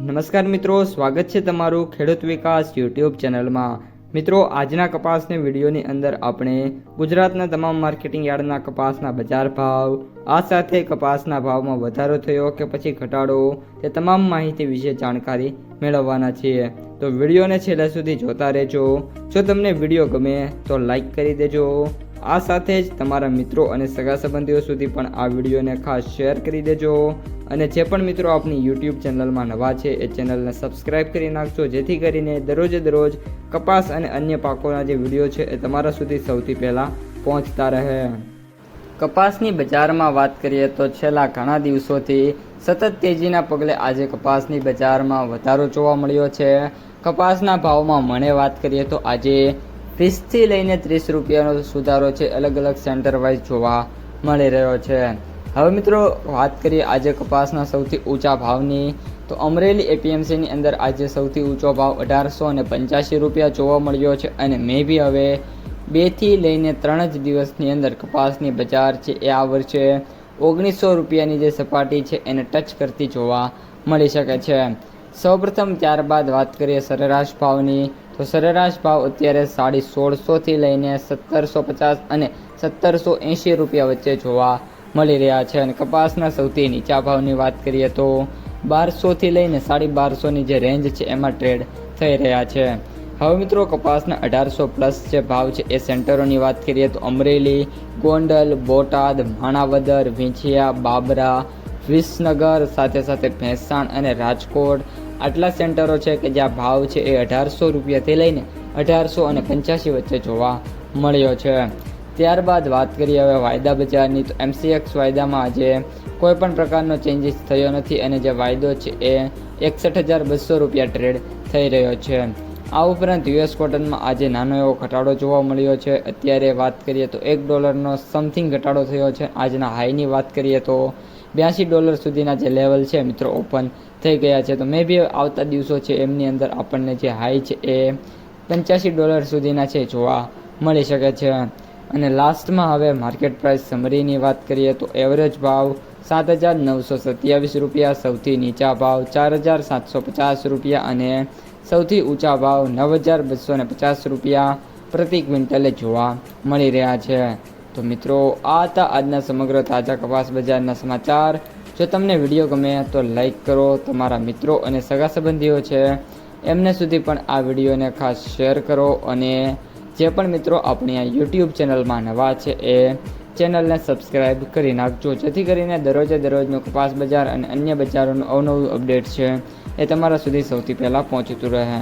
નમસ્કાર મિત્રો, સ્વાગત છે તમારું ખેડૂત વિકાસ યુટ્યુબ ચેનલમાં। મિત્રો, આજના કપાસની વિડીયોની અંદર આપણે ગુજરાતના તમામ માર્કેટિંગ યાર્ડના કપાસના બજાર ભાવ, આ સાથે કપાસના ભાવમાં વધારો થયો કે પછી ઘટાડો, તે તમામ માહિતી વિશે જાણકારી મેળવવાના છીએ। તો વિડીયોને છેલ્લે સુધી જોતા રહેજો। જો તમને વિડીયો ગમે તો લાઈક કરી દેજો। આ સાથે જ તમારા મિત્રો અને સગા સંબંધીઓ સુધી પણ આ વિડીયોને ખાસ શેર કરી દેજો। અને જે પણ મિત્રો આપણી યુટ્યુબ ચેનલમાં નવા છે એ ચેનલને સબસ્ક્રાઈબ કરી નાખજો, જેથી કરીને દરરોજ કપાસ અને અન્ય પાકોના જે વિડીયો છે એ તમારા સુધી સૌથી પહેલાં પહોંચતા રહે। કપાસની બજારમાં વાત કરીએ તો છેલ્લા ઘણા દિવસોથી સતત તેજીના પગલે આજે કપાસની બજારમાં વધારો જોવા મળ્યો છે। કપાસના ભાવમાં મને વાત કરીએ તો આજે 20થી લઈને 30 રૂપિયાનો સુધારો છે અલગ અલગ સેન્ટર વાઇઝ જોવા મળી રહ્યો છે। હવે મિત્રો વાત કરીએ આજે કપાસના સૌથી ઊંચા ભાવની, તો અમરેલી એપીએમસીની અંદર આજે સૌથી ઊંચો ભાવ 1885 રૂપિયા જોવા મળ્યો છે। અને મે બી હવે 2થી લઈને 3 જ દિવસની અંદર કપાસની બજાર છે એ આ વર્ષે 1900 રૂપિયાની જે સપાટી છે એને ટચ કરતી જોવા મળી શકે છે। સૌપ્રથમ ત્યારબાદ વાત કરીએ સરેરાશ ભાવની, તો સરેરાશ ભાવ અત્યારે 1650થી લઈને 1750 અને 1780 રૂપિયા વચ્ચે જોવા મળી રહ્યા છે। અને કપાસના સૌથી નીચા ભાવની વાત કરીએ તો 1200થી લઈને 1250ની જે રેન્જ છે એમાં ટ્રેડ થઈ રહ્યા છે। હવે મિત્રો કપાસના 1800 પ્લસ જે ભાવ છે એ સેન્ટરોની વાત કરીએ તો અમરેલી, ગોંડલ, બોટાદ, માણાવદર, વિંછિયા, બાબરા, વિસનગર, સાથે ભેંસાણ અને રાજકોટ, આટલા સેન્ટરો છે કે જ્યાં ભાવ છે એ 1800 રૂપિયાથી લઈને 1885 વચ્ચે જોવા મળ્યો છે। ત્યારબાદ વાત કરીએ હવે વાયદા બજારની, તો MCX વાયદામાં આજે કોઈ પણ પ્રકારનો ચેન્જીસ થયો નથી અને જે વાયદો છે એ 61,200 રૂપિયા ટ્રેડ થઈ રહ્યો છે। આ ઉપરાંત US કોટનમાં આજે નાનો એવો ઘટાડો જોવા મળ્યો છે। અત્યારે વાત કરીએ તો $1નો સમથિંગ ઘટાડો થયો છે। આજના હાઈની વાત કરીએ તો $82 સુધીના જે લેવલ છે મિત્રો ઓપન થઈ ગયા છે। તો મે બી આવતા દિવસો છે એમની અંદર આપણને જે હાઈ છે એ $85 સુધીના છે જોવા મળી શકે છે। અને લાસ્ટમાં હવે માર્કેટ પ્રાઇસ સમરીની વાત કરીએ તો એવરેજ ભાવ 7,927 રૂપિયા, સૌથી નીચા ભાવ 4,750 રૂપિયા અને સૌથી ઊંચા ભાવ 9,250 રૂપિયા પ્રતિ ક્વિન્ટલે જોવા મળી રહ્યા છે। તો મિત્રો આ હતા આજના સમગ્ર તાજા કપાસ બજારના સમાચાર। જો તમને વિડીયો ગમે તો લાઈક કરો, તમારા મિત્રો અને સગા સંબંધીઓ છે એમને સુધી પણ આ વિડીયોને ખાસ શેર કરો। અને જે પણ મિત્રો આપણી આ યુટ્યુબ ચેનલમાં નવા છે એ ચેનલને સબસ્ક્રાઈબ કરી નાખજો, જેથી કરીને દરરોજનું કપાસ બજાર અને અન્ય બજારોનું અવનવું અપડેટ છે એ તમારા સુધી સૌથી પહેલાં પહોંચતું રહે।